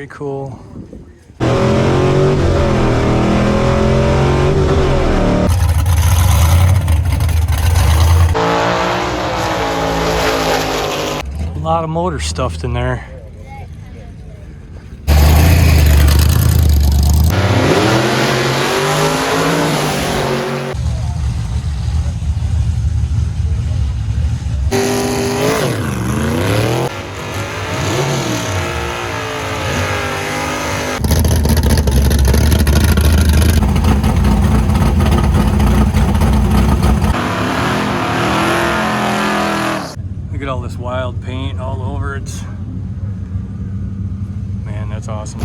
Very cool. A lot of motor stuffed in there. Look at all this wild paint all over it. Man, that's awesome.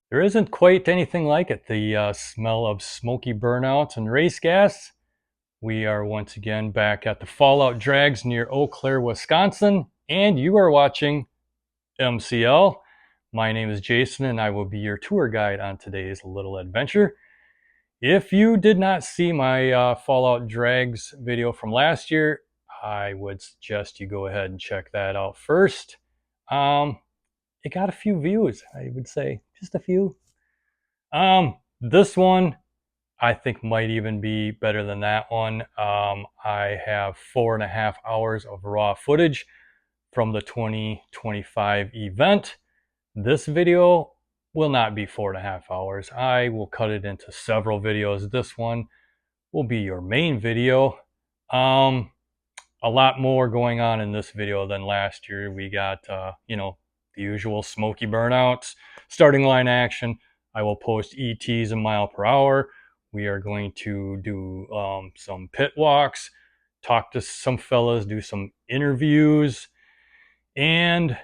There isn't quite anything like it, the smell of smoky burnouts and race gas. We are once again back at the Fallout Drags near Eau Claire, Wisconsin, and you are watching MCL. My name is Jason, and I will be your tour guide on today's little adventure. If you did not see my Fallout Drags video from last year, I would suggest you go ahead and check that out first. It got a few views, I would say, just a few. This one I think might even be better than that one. I have 4.5 hours of raw footage from the 2025 event. This video will not be 4.5 hours. I will cut it into several videos. This one will be your main video. A lot more going on in this video than last year. We got, the usual smoky burnouts, starting line action. I will post ETs in mile per hour. We are going to do some pit walks, talk to some fellas, do some interviews. And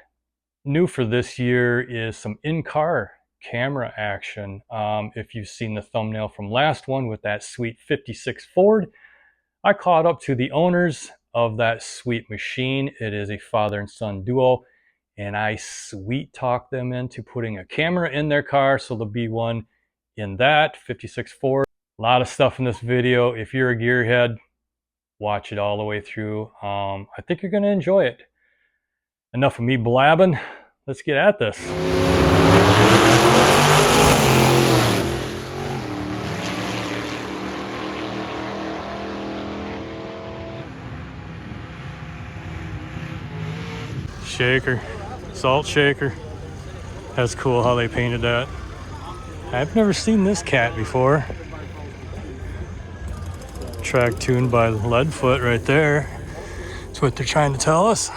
new for this year is some in-car camera action. If you've seen the thumbnail from last one with that sweet 56 Ford, I caught up to the owners of that sweet machine. It is a father and son duo, and I sweet talked them into putting a camera in their car, so there'll be one in that 56 Ford. A lot of stuff in this video. If you're a gearhead, watch it all the way through. I think you're going to enjoy it. Enough of me blabbing. Let's get at this. Shaker, salt shaker. That's cool how they painted that. I've never seen this cat before. Track tuned by Leadfoot right there. That's what they're trying to tell us.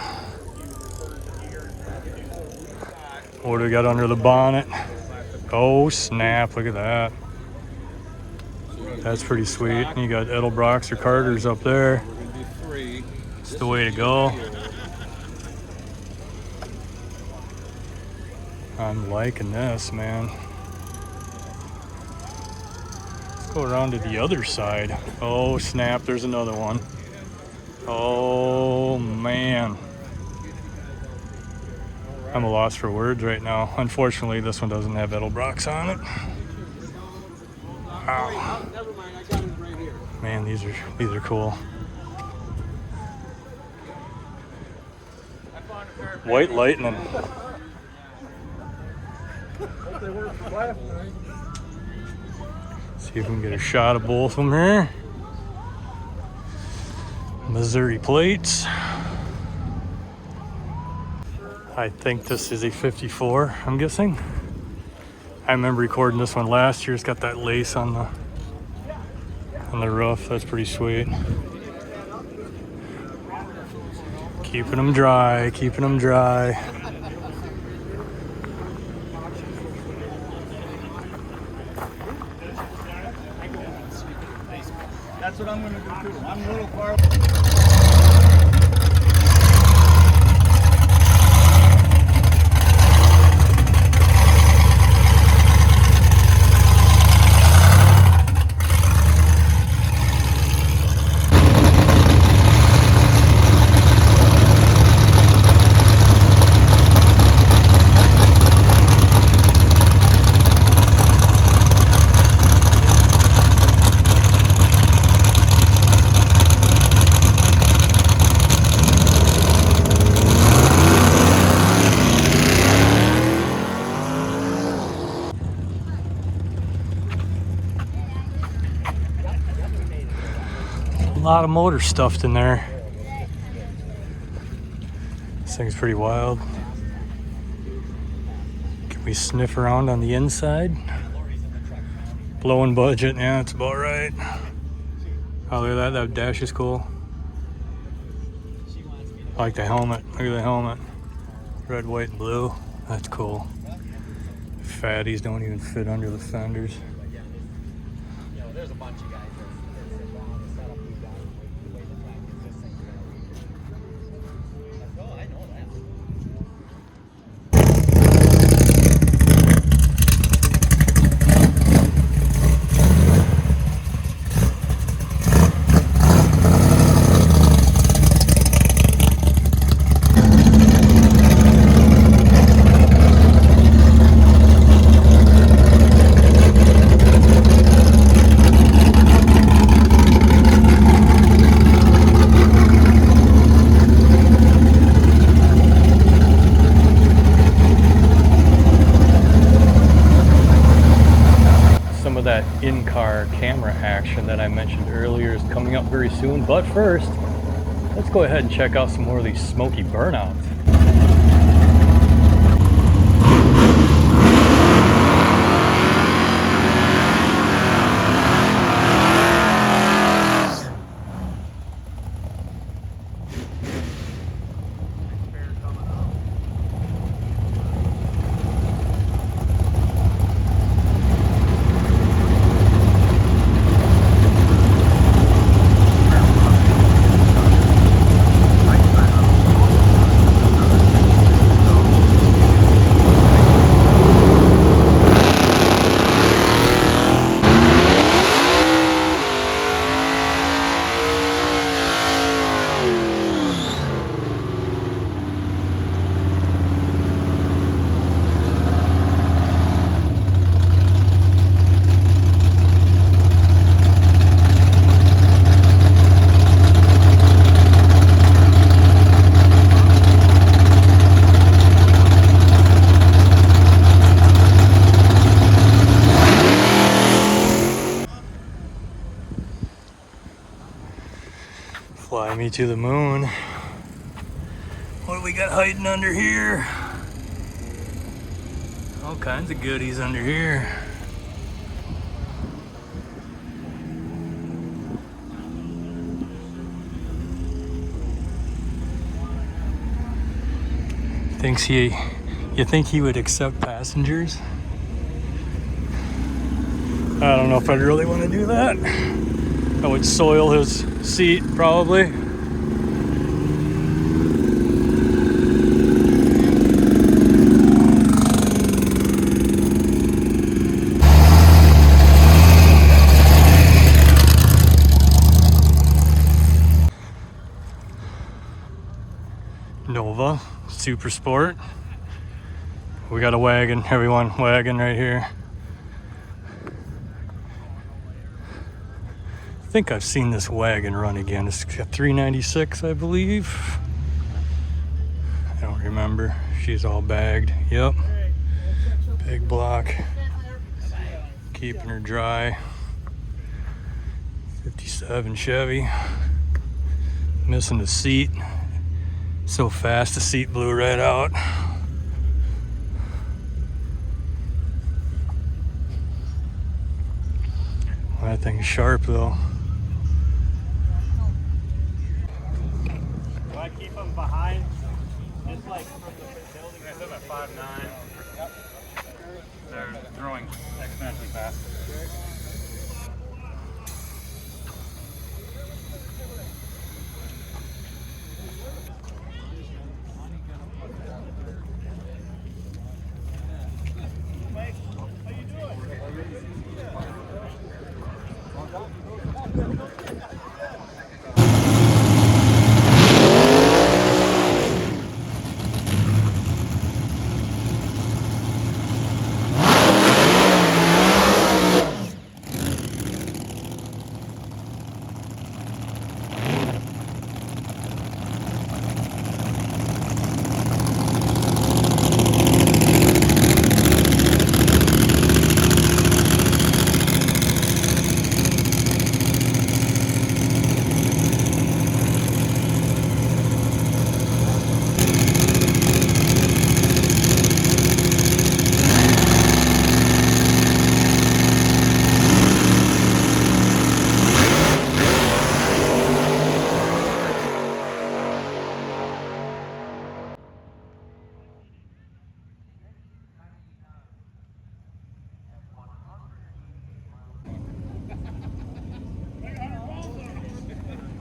What do we got under the bonnet? Oh snap, look at that. That's pretty sweet. You got Edelbrocks or Carters up there. It's the way to go. I'm liking this, man. Let's go around to the other side. Oh snap, there's another one. Oh man. I'm a loss for words right now. Unfortunately, this one doesn't have Edelbrocks on it. Wow. Man, these are cool. White Lightning. See if we can get a shot of both of them here. Missouri plates. I think this is a 54, I'm guessing. I remember recording this one last year. It's got that lace on the roof. That's pretty sweet. Keeping them dry, keeping them dry. That's what I'm going to do too. I'm a little far. A lot of motor stuffed in there. This thing's pretty wild. Can we sniff around on the inside? Blowing budget, yeah, that's about right. Oh, look at that, that dash is cool. I like the helmet, look at the helmet. Red, white, and blue, that's cool. Fatties don't even fit under the fenders. There's a bunch of guys that the setup we've done, the way the track is this thing. Oh, I know that. That in-car camera action that I mentioned earlier is coming up very soon, but first let's go ahead and check out some more of these smoky burnouts. Fly me to the moon. What do we got hiding under here? All kinds of goodies under here. You think he would accept passengers? I don't know if I'd really want to do that. I would soil his seat, probably. Nova, Super Sport. We got a wagon, everyone, wagon right here. I think I've seen this wagon run again. It's got 396, I believe. I don't remember. She's all bagged. Yep. Big block. Keeping her dry. 57 Chevy. Missing the seat. So fast the seat blew right out. That thing's sharp though. Do I keep them behind? Just like from the building? I said at 5'9". Yep. They're throwing exponentially fast.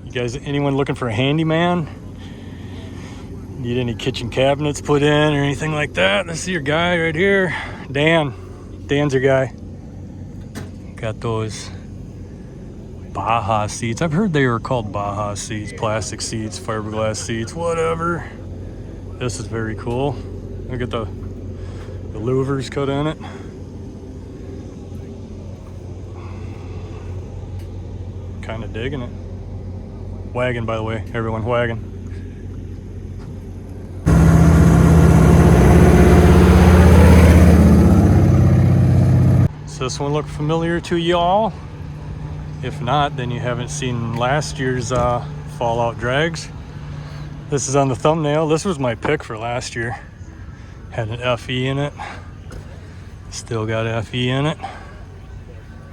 You guys, anyone looking for a handyman? Need any kitchen cabinets put in or anything like that? This is your guy right here, Dan. Dan's your guy. Got those Baja seats. I've heard they were called Baja seats, plastic seats, fiberglass seats, whatever. This is very cool. Look at the louvers cut in it. Kind of digging it. Wagon, by the way, everyone, wagon. Does this one look familiar to y'all? If not, then you haven't seen last year's Fallout drags. This is on the thumbnail. This was my pick for last year. Had an FE in it. Still got FE in it.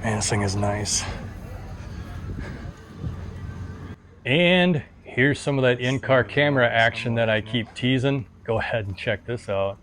Man, this thing is nice. And here's some of that in-car camera action that I keep teasing. Go ahead and check this out.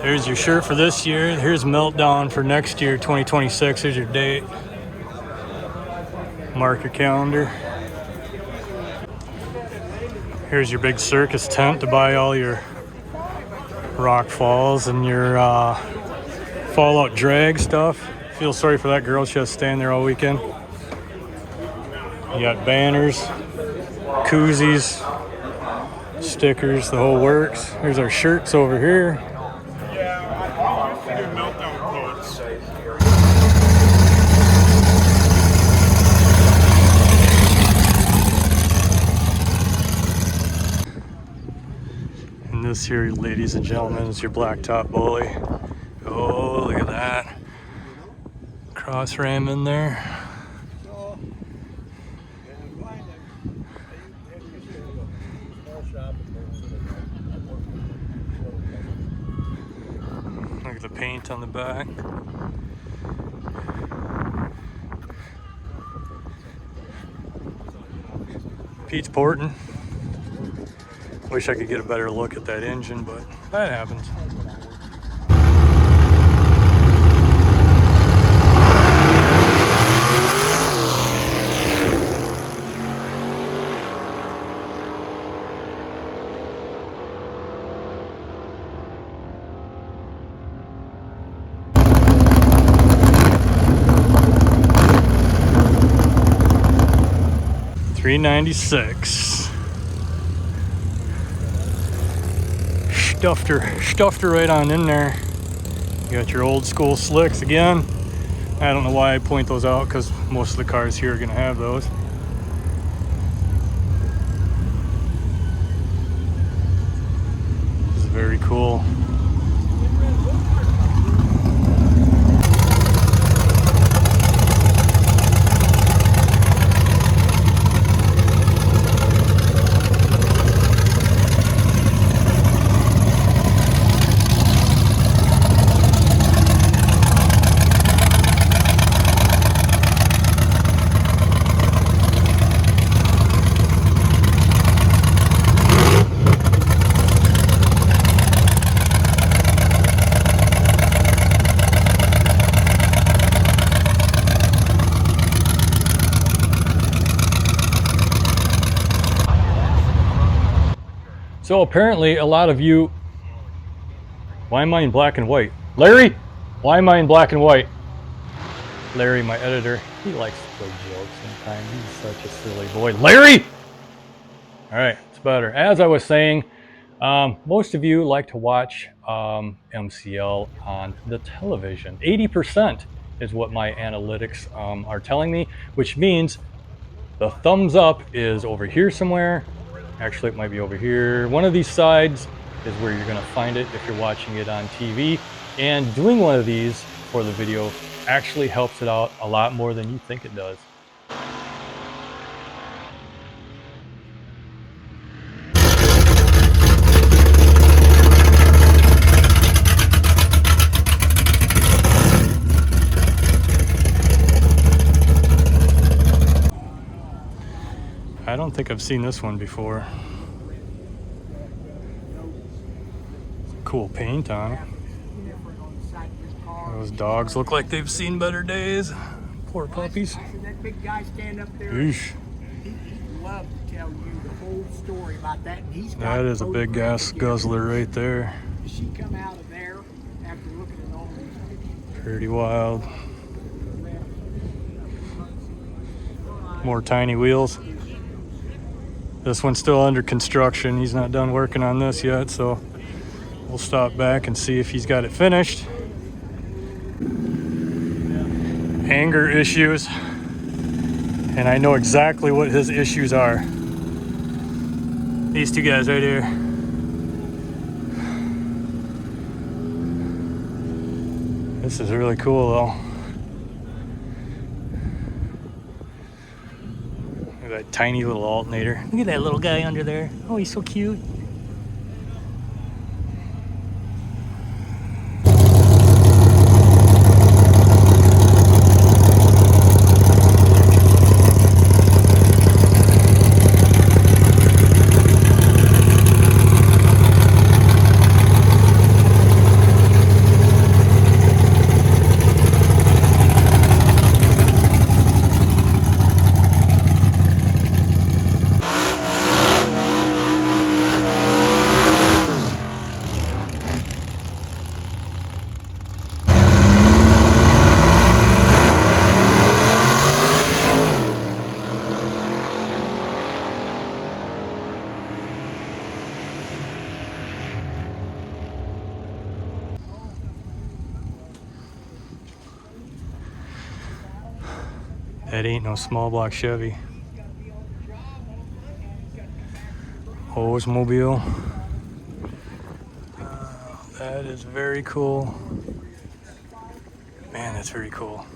Here's your shirt for this year. Here's Meltdown for next year, 2026. Here's your date. Mark your calendar. Here's your big circus tent to buy all your Rock Falls and your Fallout drag stuff. Feel sorry for that girl. She has to stand there all weekend. You got banners, koozies, stickers, the whole works. Here's our shirts over here. And this here, ladies and gentlemen, is your blacktop bully. Oh, look at that. Cross ram in there. Look at the paint on the back. Pete's porting. Wish I could get a better look at that engine, but that happens. $396. Stuffed her right on in there. You got your old school slicks again. I don't know why I point those out, because most of the cars here are gonna have those. This is very cool. So apparently a lot of you, why am I in black and white? Larry, why am I in black and white? Larry, my editor, he likes to play jokes sometimes. He's such a silly boy. Larry! All right, it's better. As I was saying, most of you like to watch MCL on the television. 80% is what my analytics are telling me, which means the thumbs up is over here somewhere. Actually, it might be over here. One of these sides is where you're gonna find it if you're watching it on TV. And doing one of these for the video actually helps it out a lot more than you think it does. I don't think I've seen this one before. Cool paint on it. Those dogs look like they've seen better days. Poor puppies. That big guy stand up there. Eesh. He'd love to tell you the whole story about that. And he's got That is a big gas guzzler right there. She come out of there after looking at all these pictures. Pretty wild. More tiny wheels. This one's still under construction. He's not done working on this yet, so we'll stop back and see if he's got it finished. Anger issues. And I know exactly what his issues are. These two guys right here. This is really cool though. Look at that tiny little alternator. Look at that little guy under there. Oh, he's so cute. That ain't no small block Chevy. Oldsmobile. That is very cool. Man, that's very cool.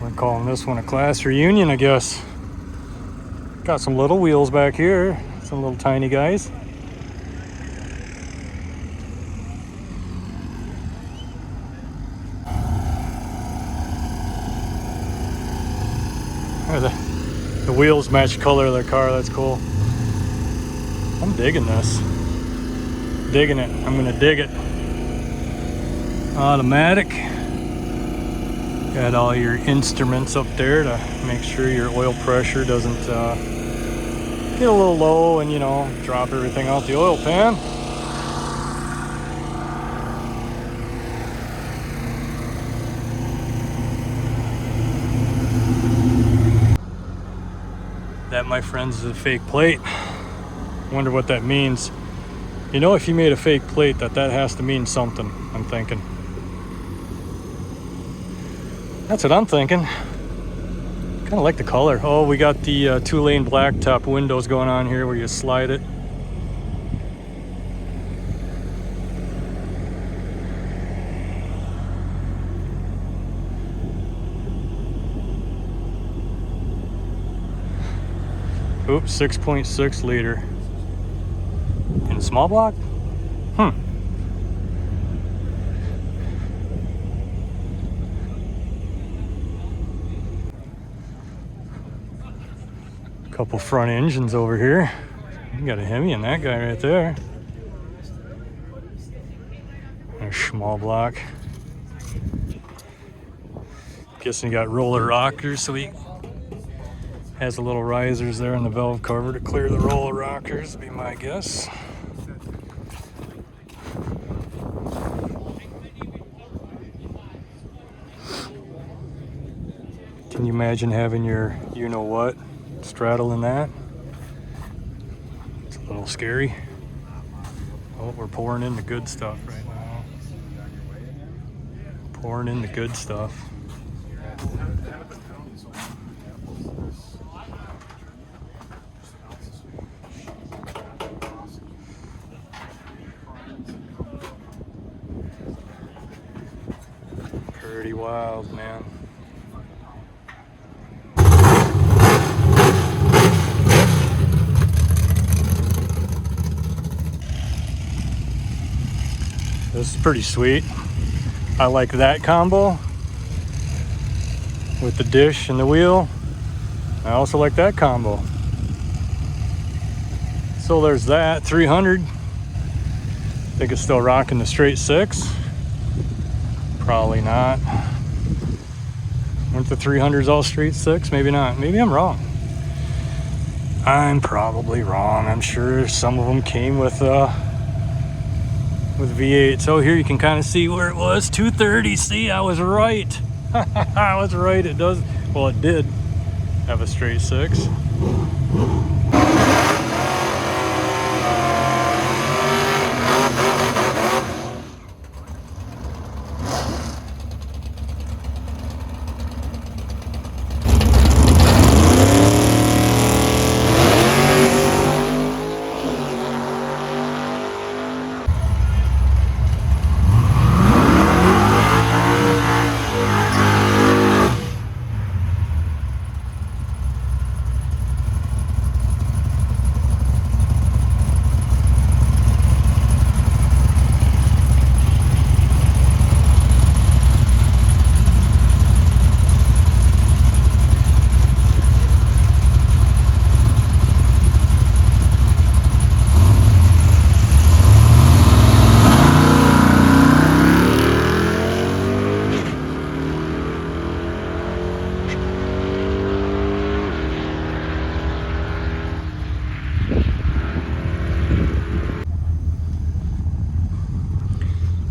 We're calling this one a class reunion, I guess. Got some little wheels back here, some little tiny guys. The wheels match the color of the car. That's cool. I'm digging this. Digging it. I'm gonna dig it. Automatic. Got all your instruments up there to make sure your oil pressure doesn't get a little low and, you know, drop everything out the oil pan. That, my friends, is a fake plate. Wonder what that means. You know, if you made a fake plate, that has to mean something, I'm thinking. That's what I'm thinking. Kind of like the color. Oh, we got the 2-lane blacktop windows going on here where you slide it. Oops, 6.6 liter. In small block? Couple front engines over here. You got a Hemi in that guy right there. There's small block. Guessing you got roller rockers, so he has the little risers there in the valve cover to clear the roller rockers, be my guess. Can you imagine having your you-know-what straddling that? It's a little scary. Oh, we're pouring in the good stuff right now. Pouring in the good stuff. Pretty wild, man. This is pretty sweet. I like that combo with the dish and the wheel. I also like that combo. So there's that, 300. Think it's still rocking the straight 6. Probably not. Weren't the 300s all straight 6? Maybe not. Maybe I'm wrong. I'm probably wrong. I'm sure some of them came with V8. So here you can kind of see where it was, 230. See, I was right. I was right. It does. Well, it did have a straight 6.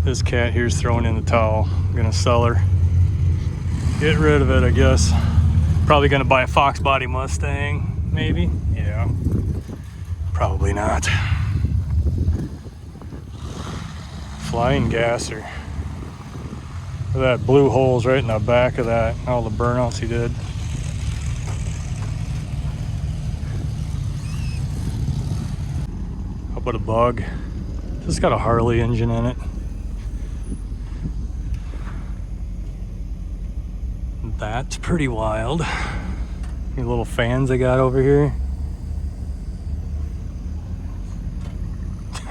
This cat here's throwing in the towel. I'm gonna sell her. Get rid of it, I guess. Probably gonna buy a Fox body Mustang, maybe. Yeah. Probably not. Flying gasser. Look at that blue holes right in the back of that. All the burnouts he did. How about a bug? This got a Harley engine in it. That's pretty wild. These little fans I got over here.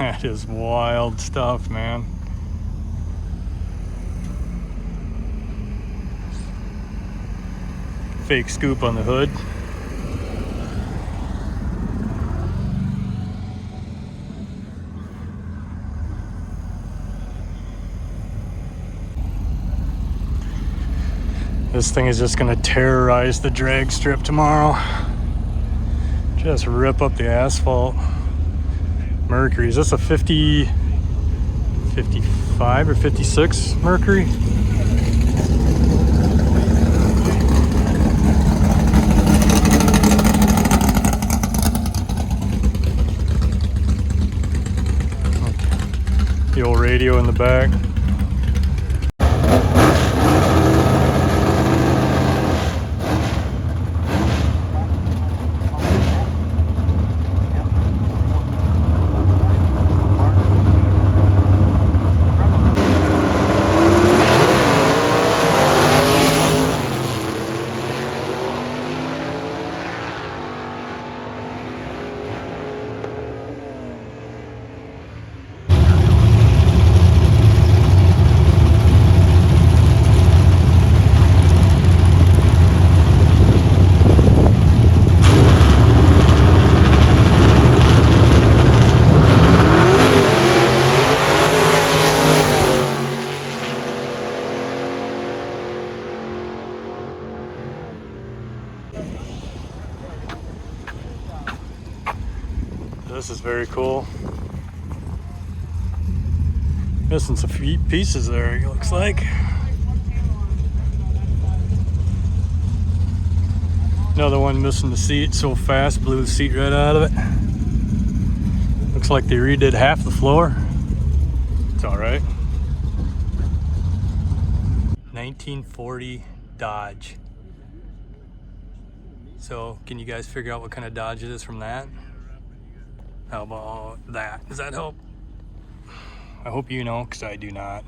That is wild stuff, man. Fake scoop on the hood. This thing is just gonna terrorize the drag strip tomorrow. Just rip up the asphalt. Mercury, is this a 50, 55 or 56 Mercury? The old radio in the back. This is very cool. Missing some pieces there, it looks like. Another one missing the seat so fast, blew the seat right out of it. Looks like they redid half the floor. It's all right. 1940 Dodge. So, can you guys figure out what kind of Dodge it is from that? How about that? Does that help? I hope you know, because I do not.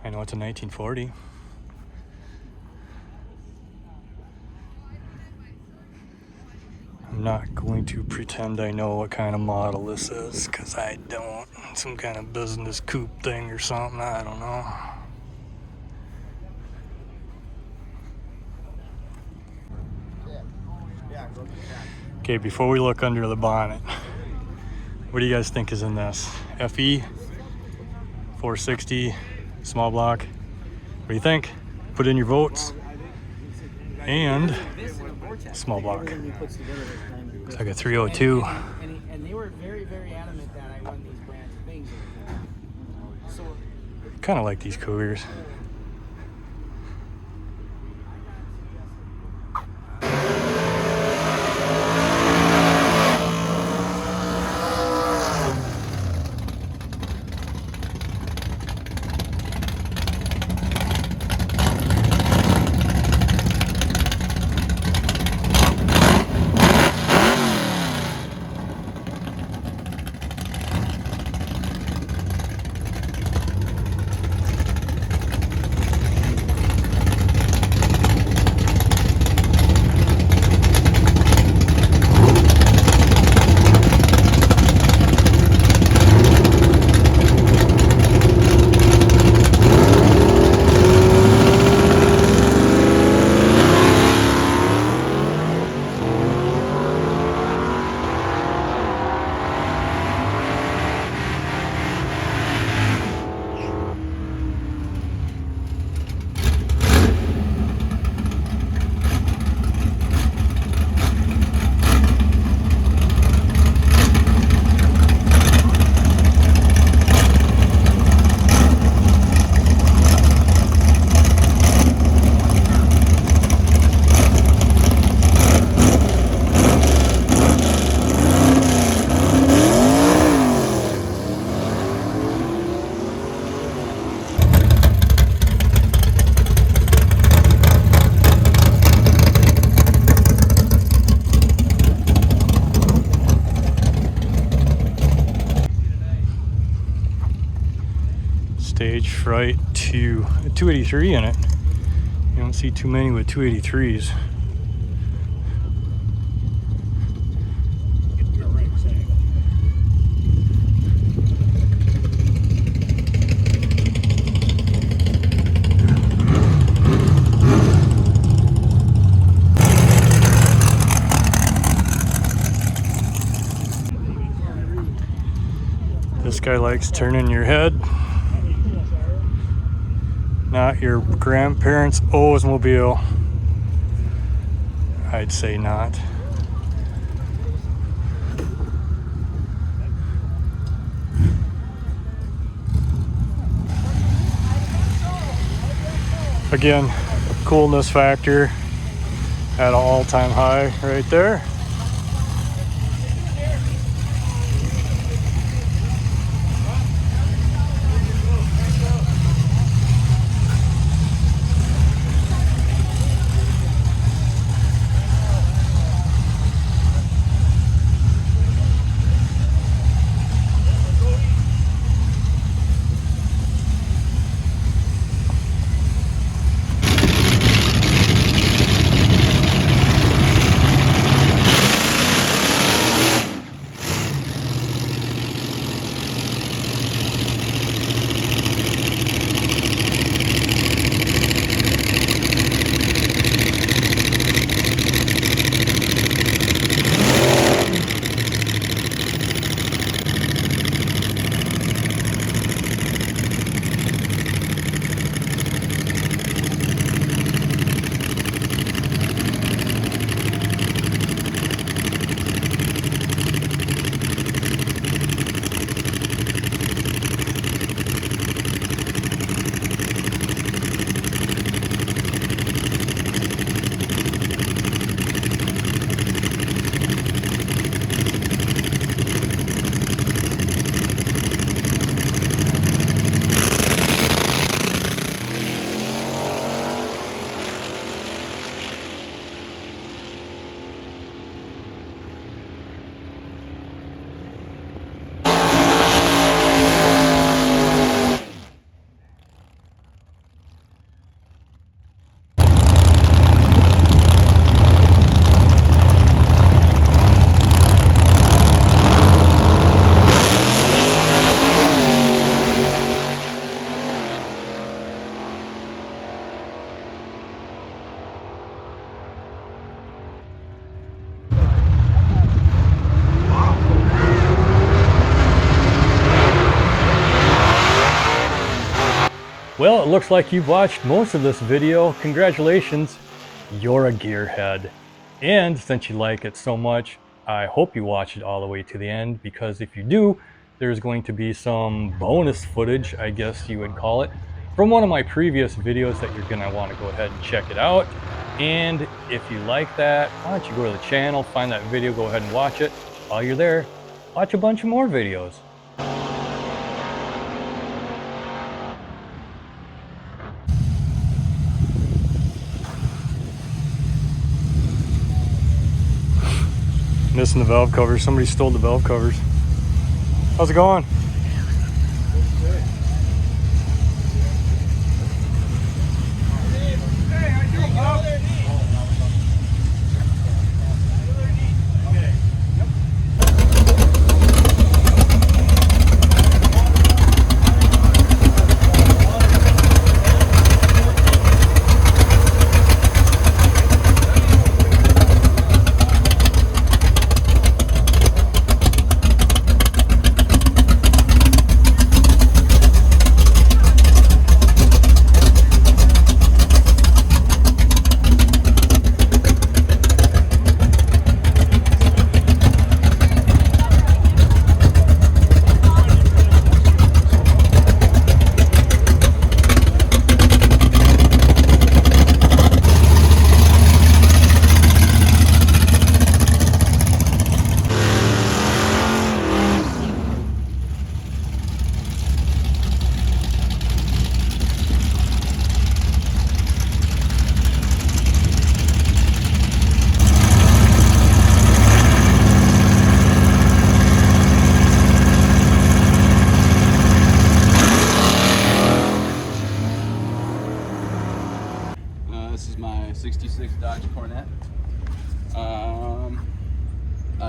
I know it's a 1940. I'm not going to pretend I know what kind of model this is, because I don't. Some kind of business coupe thing or something, I don't know. Okay, before we look under the bonnet, what do you guys think is in this? FE, 460, small block. What do you think? Put in your votes. And small block. Looks like a 302. And they were very, very adamant that I run these brands of things. So Kind of like these Cougars. stage fright to a 283 in it. You don't see too many with 283s. This guy likes turning your head. Not your grandparents' Oldsmobile. I'd say not. Again, coolness factor at an all-time high right there. Well, it looks like you've watched most of this video. Congratulations, you're a gearhead. And since you like it so much, I hope you watch it all the way to the end, because if you do, there's going to be some bonus footage, I guess you would call it, from one of my previous videos that you're gonna want to go ahead and check it out. And if you like that, why don't you go to the channel, find that video, go ahead and watch it. While you're there, watch a bunch of more videos. Missing the valve covers. Somebody stole the valve covers. How's it going?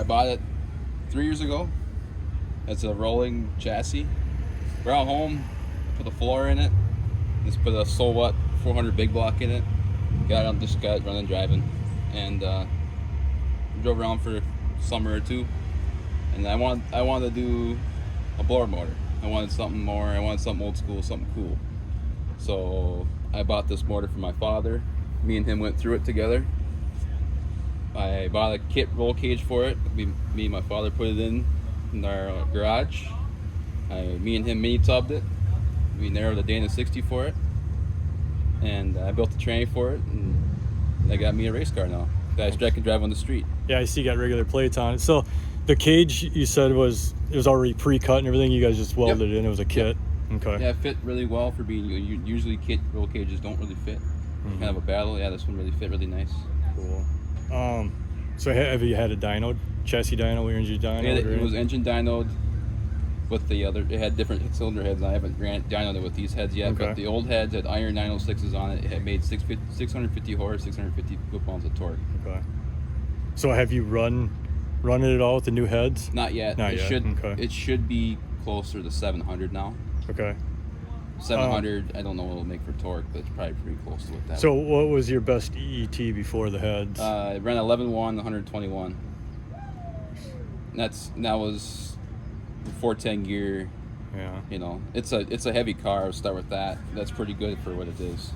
I bought it 3 years ago. It's a rolling chassis. Brought it home, put a floor in it, just put a So What 400 big block in it. Just got it running, driving, and drove around for a summer or two. And I wanted to do a blower motor. I wanted something more. I wanted something old school, something cool. So I bought this motor for my father. Me and him went through it together. I bought a kit roll cage for it. Me and my father put it in our garage. Me and him mini tubbed it. We narrowed the Dana 60 for it, and I built the tranny for it, and that got me a race car now that I can drive on the street. Yeah, I see you got regular plates on it. So the cage you said it was already pre-cut and everything. You guys just welded it in. It was a kit. Yep. Okay. Yeah, it fit really well for being. Usually kit roll cages don't really fit. Kind of a battle. Yeah, this one really fit really nice. Cool. So have you had a dyno, chassis dyno, or engine dyno? It was engine dynoed with the other. It had different cylinder heads. I haven't dynoed it with these heads yet, but the old heads had iron 906s on it. It had made 650 horse, 650 foot-pounds of torque. Okay. So have you run it at all with the new heads? Not yet. Not yet. It should be closer to 700 now. Okay. 700, I don't know what it'll make for torque, but it's probably pretty close to it. So what was your best EET before the heads? I ran 11.1, 121. That was 410 gear. Yeah. You know, it's a heavy car. I'll start with that. That's pretty good for what it is.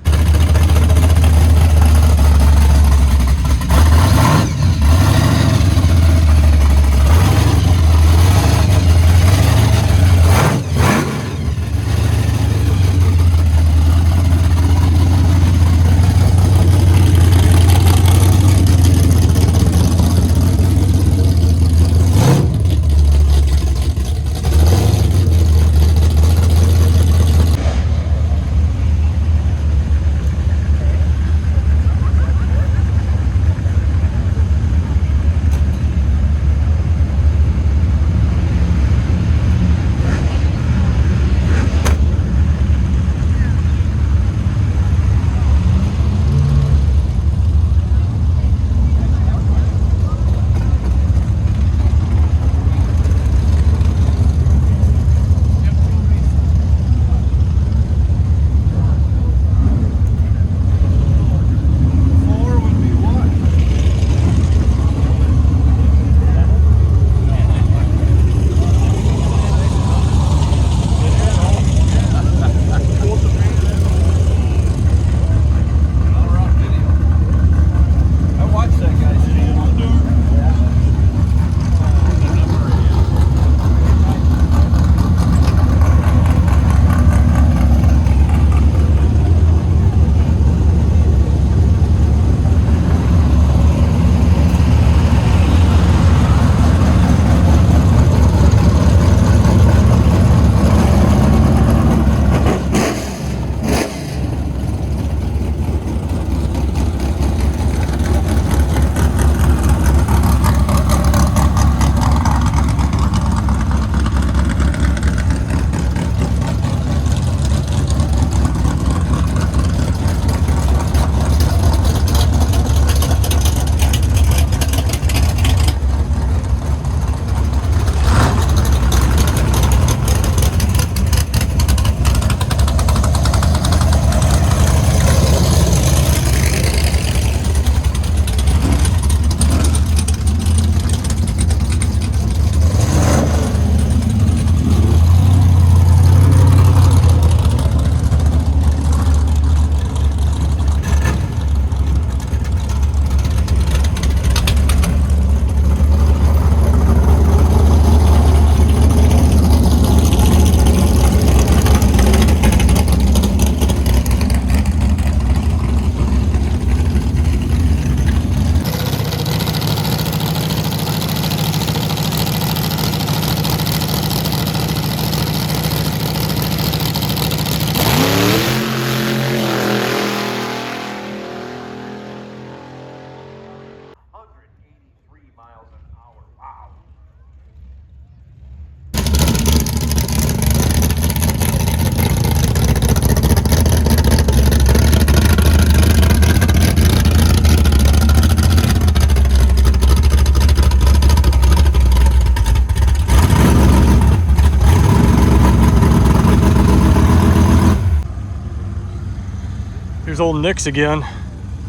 There's old Nick's again.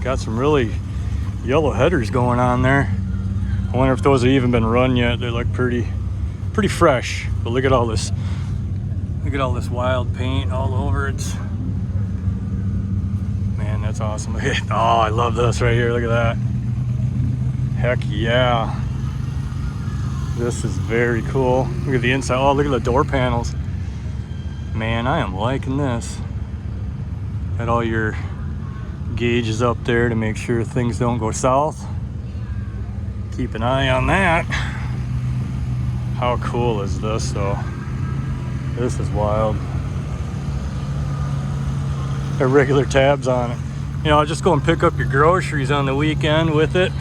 Got some really yellow headers going on there. I wonder if those have even been run yet. They look pretty fresh. But look at all this. Look at all this wild paint all over it. Man, that's awesome. Oh, I love this right here. Look at that. Heck yeah. This is very cool. Look at the inside. Oh, look at the door panels. Man, I am liking this. Got all your gauges up there to make sure things don't go south. Keep an eye on that. How cool is this though? This is wild. Got regular tabs on it. You know, just go and pick up your groceries on the weekend with it.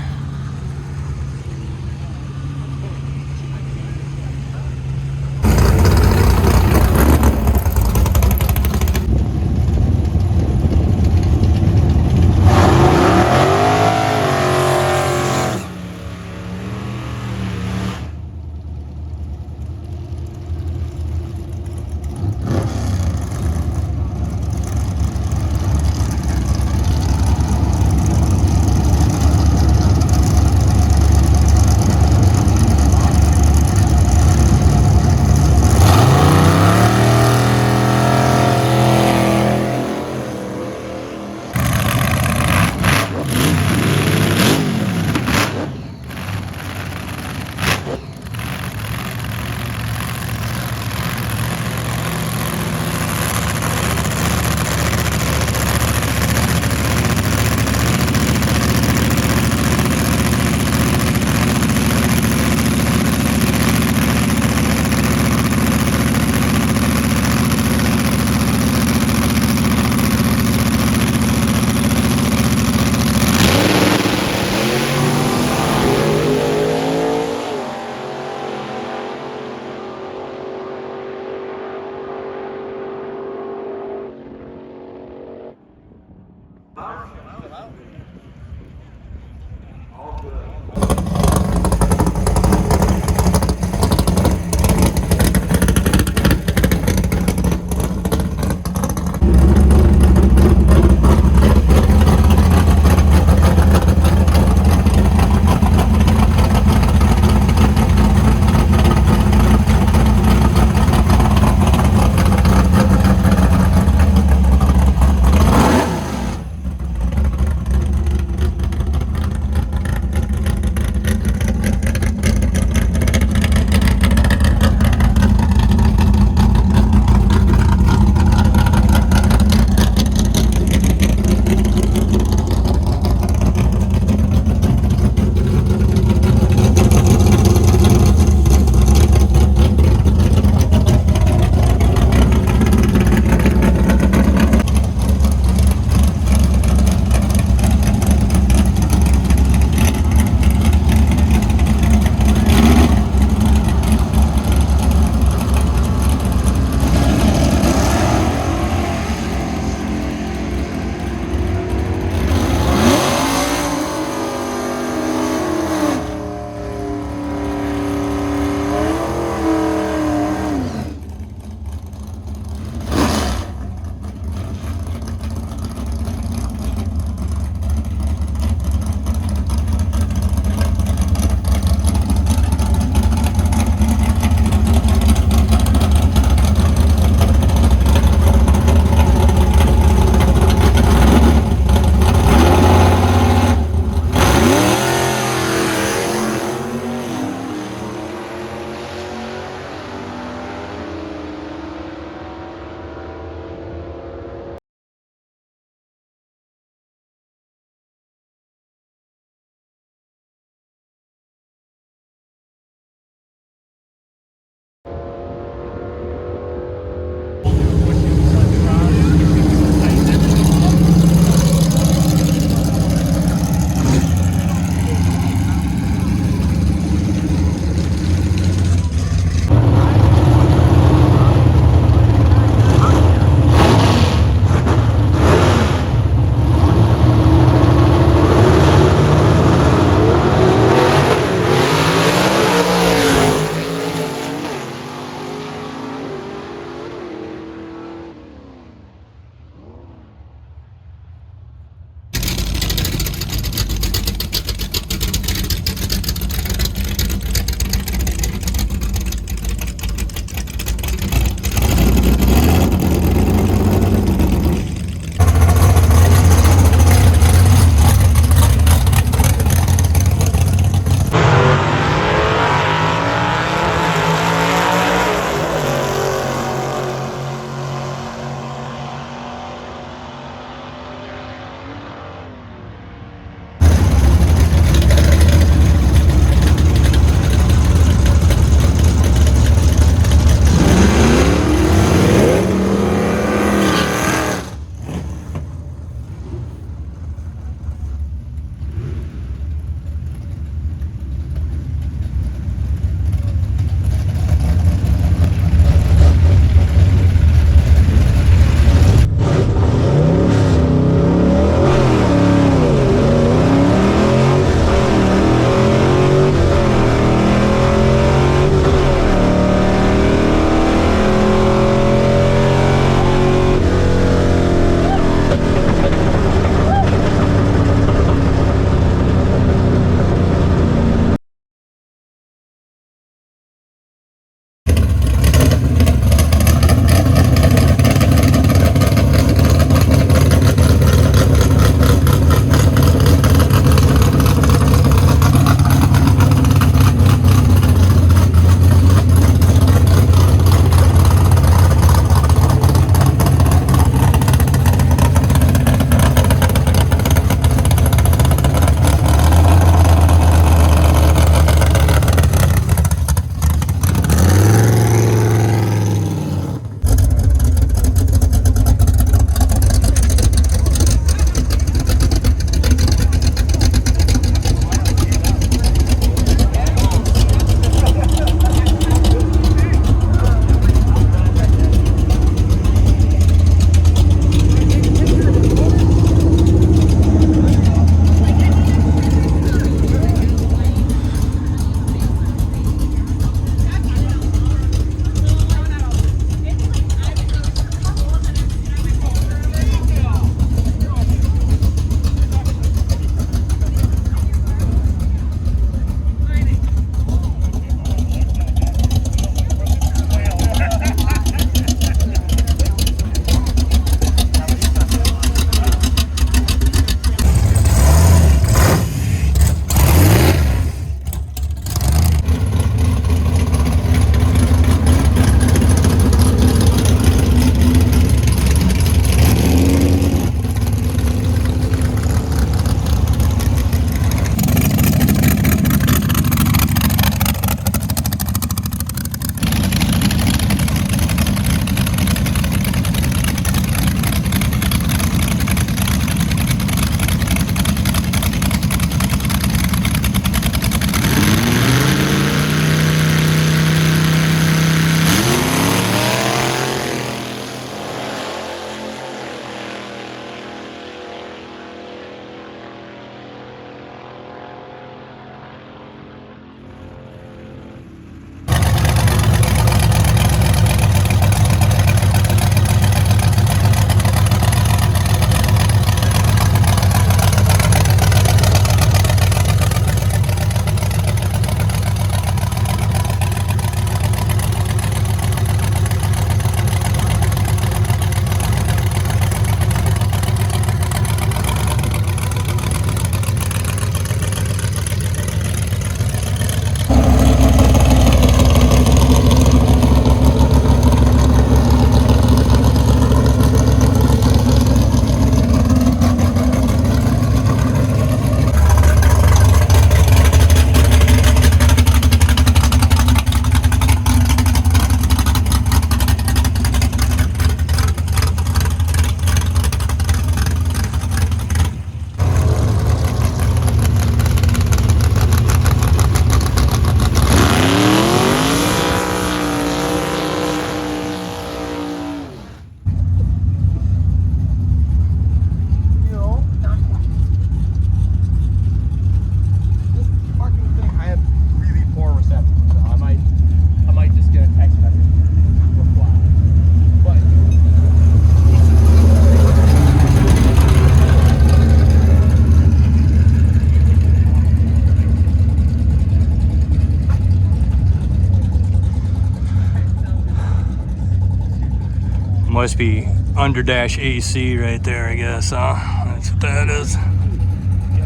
Must be under dash AC right there, I guess. That's what that is.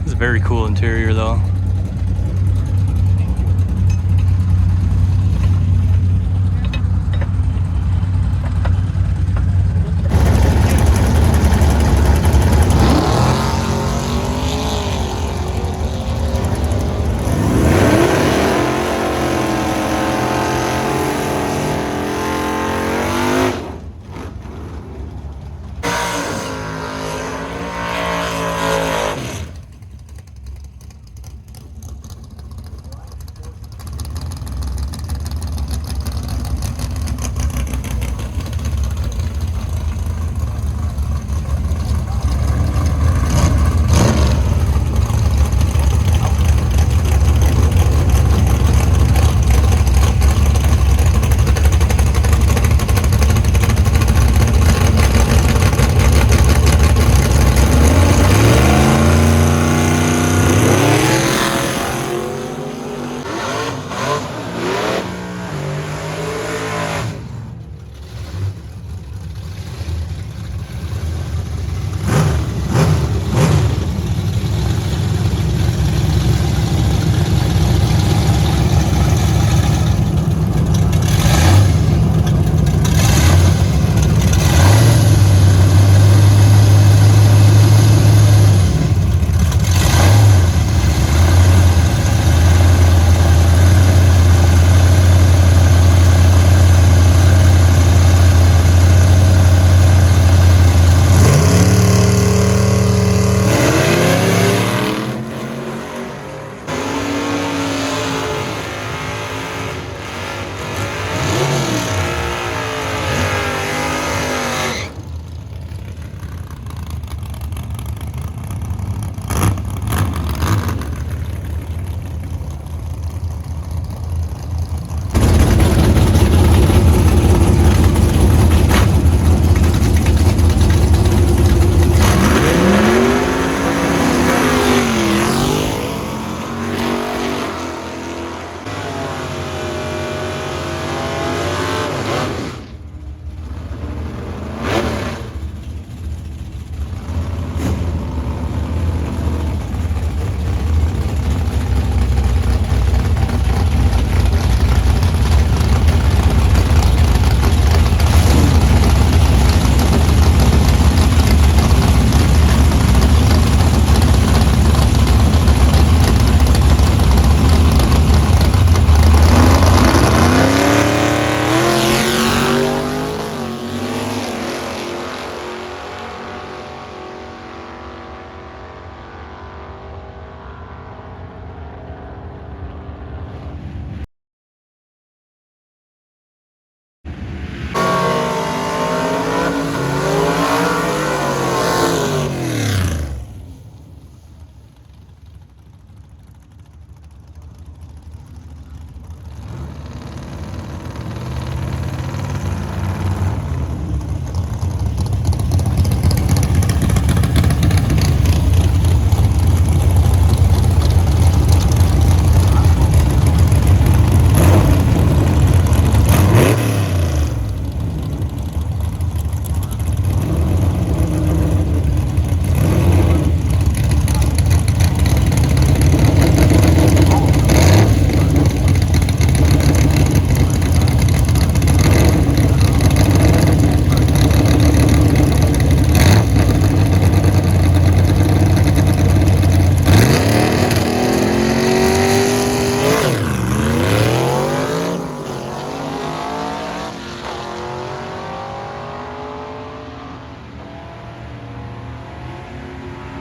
It's a very cool interior though.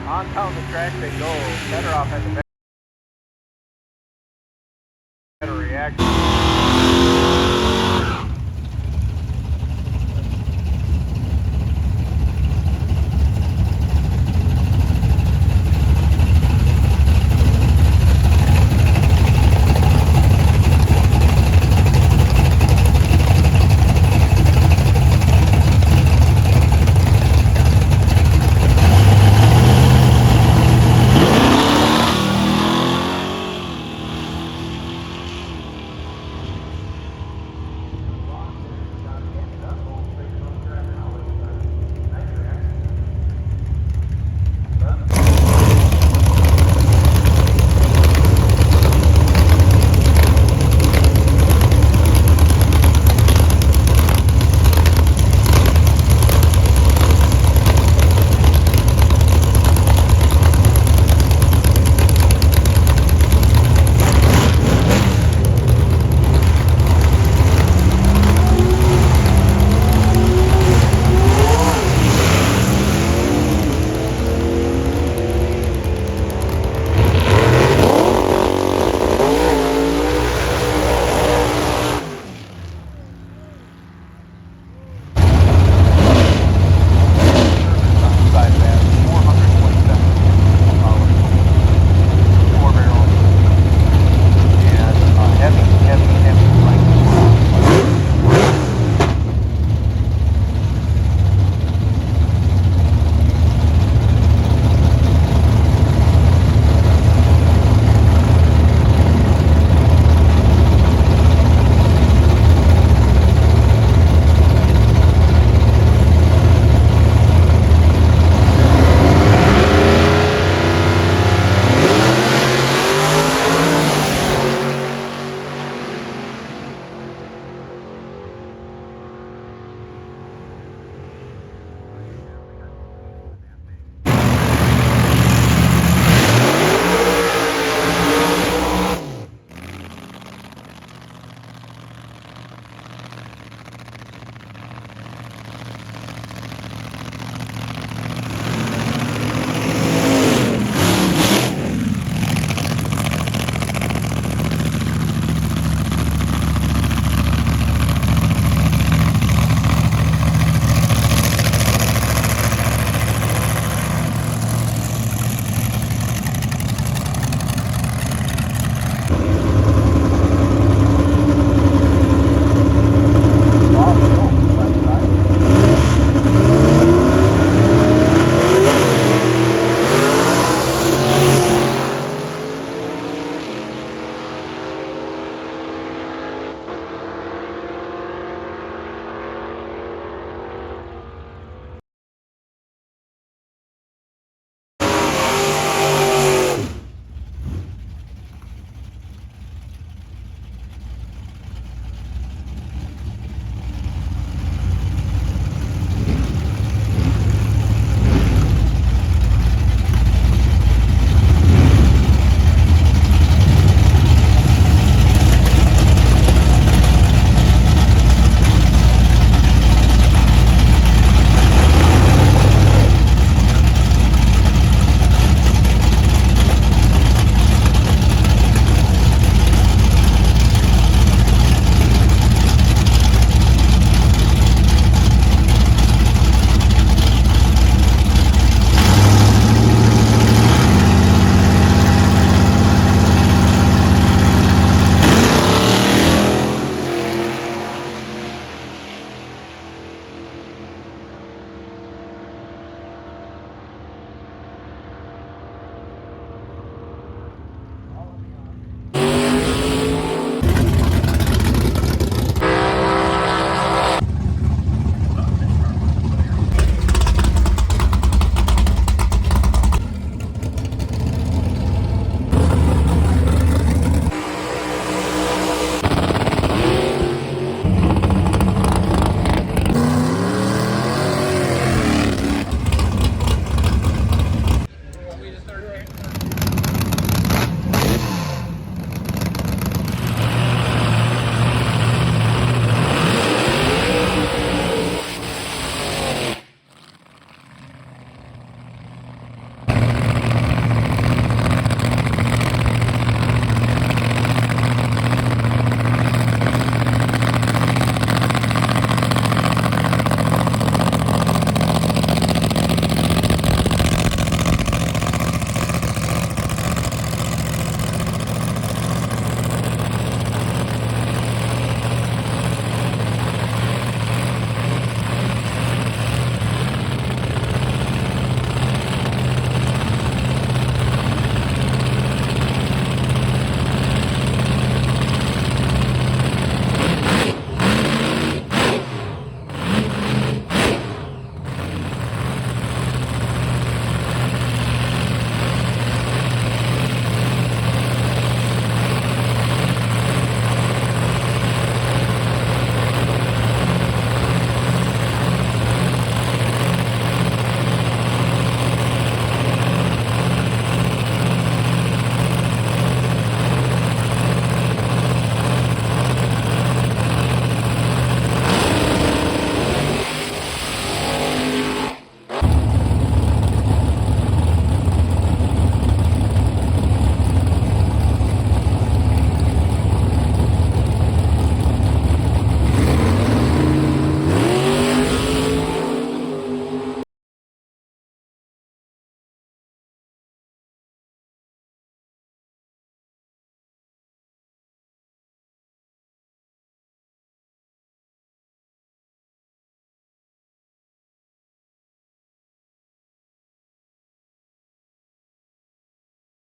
On down the track they go. Better off at the